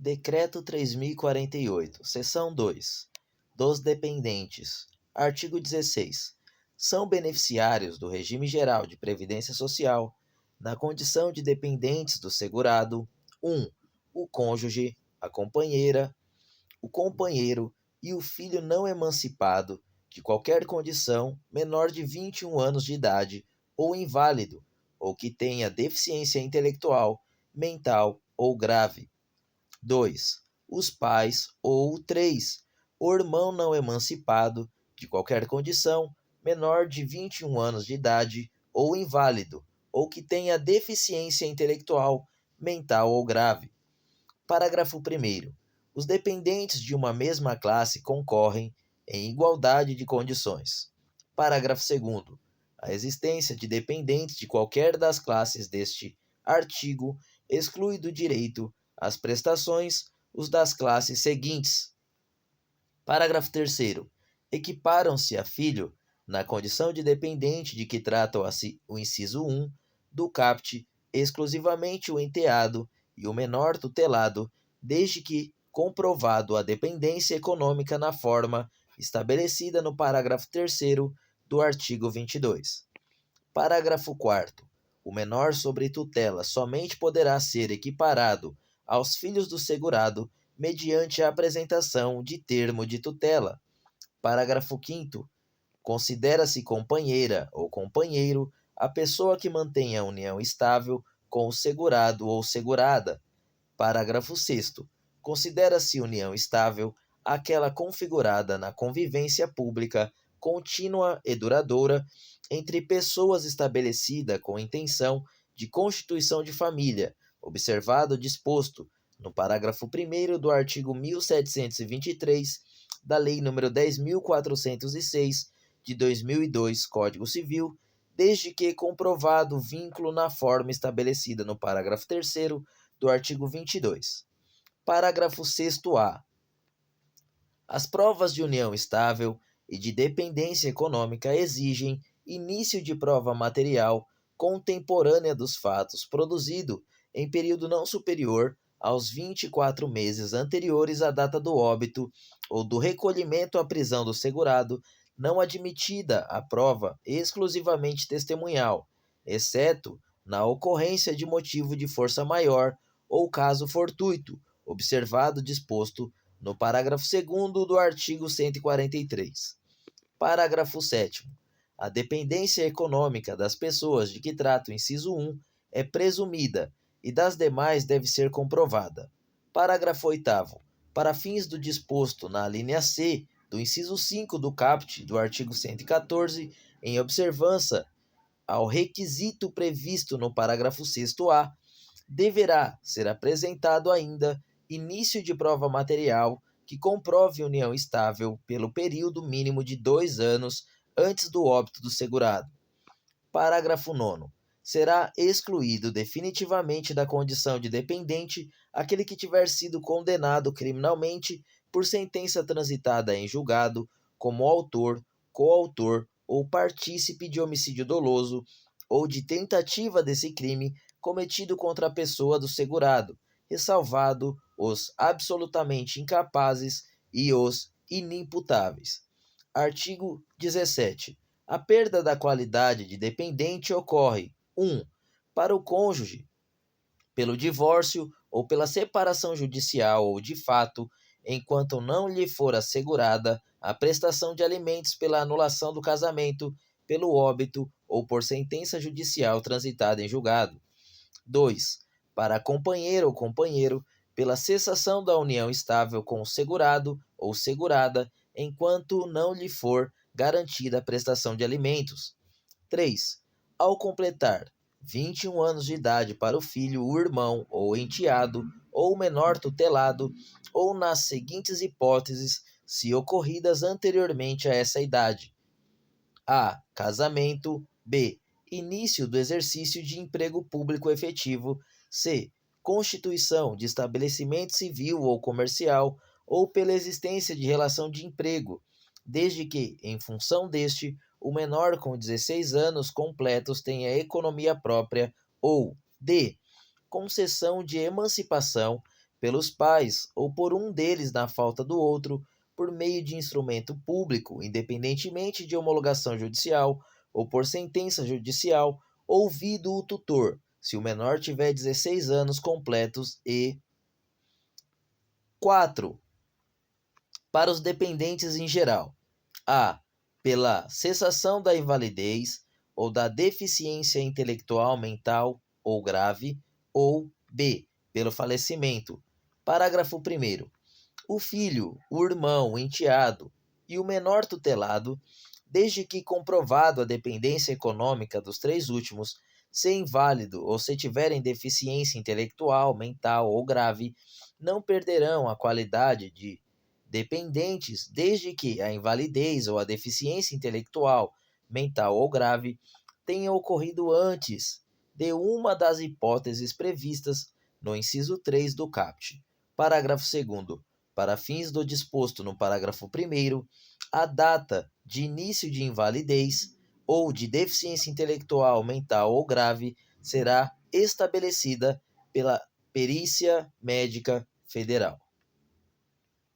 Decreto 3048, seção 2. Dos dependentes. Artigo 16. São beneficiários do regime geral de previdência social, na condição de dependentes do segurado: 1. O cônjuge, a companheira, o companheiro e o filho não emancipado, de qualquer condição, menor de 21 anos de idade, ou inválido, ou que tenha deficiência intelectual, mental ou grave. 2. Os pais, ou 3. O irmão não emancipado, de qualquer condição, menor de 21 anos de idade, ou inválido, ou que tenha deficiência intelectual, mental ou grave. Parágrafo 1º. Os dependentes de uma mesma classe concorrem em igualdade de condições. Parágrafo 2º. A existência de dependentes de qualquer das classes deste artigo exclui do direito às prestações os das classes seguintes. Parágrafo 3º. Equiparam-se a filho, na condição de dependente de que trata o inciso 1 do caput, exclusivamente o enteado e o menor tutelado, desde que comprovado a dependência econômica na forma estabelecida no parágrafo 3º do artigo 22. Parágrafo 4º. O menor sob tutela somente poderá ser equiparado aos filhos do segurado mediante a apresentação de termo de tutela. Parágrafo 5º. Considera-se companheira ou companheiro a pessoa que mantém a união estável com o segurado ou segurada. Parágrafo 6º. Considera-se união estável aquela configurada na convivência pública contínua e duradoura entre pessoas estabelecida com intenção de constituição de família, observado o disposto no parágrafo 1º do artigo 1723 da Lei nº 10.406, de 2002, Código Civil, desde que comprovado o vínculo na forma estabelecida no parágrafo 3º do artigo 22. Parágrafo 6º-A. As provas de união estável e de dependência econômica exigem início de prova material contemporânea dos fatos produzido em período não superior aos 24 meses anteriores à data do óbito ou do recolhimento à prisão do segurado, não admitida a prova exclusivamente testemunhal, exceto na ocorrência de motivo de força maior ou caso fortuito, observado o disposto no parágrafo 2º do artigo 143. Parágrafo 7º. A dependência econômica das pessoas de que trata o inciso 1 é presumida e das demais deve ser comprovada. Parágrafo 8º. Para fins do disposto na alínea C do inciso 5 do caput do artigo 114, em observância ao requisito previsto no parágrafo 6º-A, deverá ser apresentado ainda início de prova material que comprove união estável pelo período mínimo de 2 anos antes do óbito do segurado. Parágrafo 9º. Será excluído definitivamente da condição de dependente aquele que tiver sido condenado criminalmente por sentença transitada em julgado como autor, coautor ou partícipe de homicídio doloso ou de tentativa desse crime cometido contra a pessoa do segurado, ressalvado os absolutamente incapazes e os inimputáveis. Artigo 17. A perda da qualidade de dependente ocorre: 1. Para o cônjuge, pelo divórcio ou pela separação judicial ou de fato, enquanto não lhe for assegurada a prestação de alimentos pela anulação do casamento, pelo óbito ou por sentença judicial transitada em julgado. 2. Para a companheira ou companheiro, pela cessação da união estável com o segurado ou segurada, enquanto não lhe for garantida a prestação de alimentos. 3. Ao completar 21 anos de idade para o filho, o irmão ou enteado, ou menor tutelado, ou nas seguintes hipóteses, se ocorridas anteriormente a essa idade: A. Casamento. B. Início do exercício de emprego público efetivo. C. Constituição de estabelecimento civil ou comercial, ou pela existência de relação de emprego, desde que, em função deste, o menor com 16 anos completos tenha economia própria, ou D. Concessão de emancipação pelos pais ou por um deles na falta do outro, por meio de instrumento público, independentemente de homologação judicial ou por sentença judicial, ouvido o tutor, se o menor tiver 16 anos completos e 4. Para os dependentes em geral. A. Pela cessação da invalidez ou da deficiência intelectual, mental ou grave. Ou B. Pelo falecimento. Parágrafo 1º. O filho, o irmão, o enteado e o menor tutelado, desde que comprovado a dependência econômica dos três últimos, se inválido ou se tiverem deficiência intelectual, mental ou grave, não perderão a qualidade de dependentes, desde que a invalidez ou a deficiência intelectual, mental ou grave tenha ocorrido antes de uma das hipóteses previstas no inciso 3 do caput. Parágrafo 2º. Para fins do disposto no parágrafo 1º, a data de início de invalidez ou de deficiência intelectual, mental ou grave será estabelecida pela Perícia Médica Federal.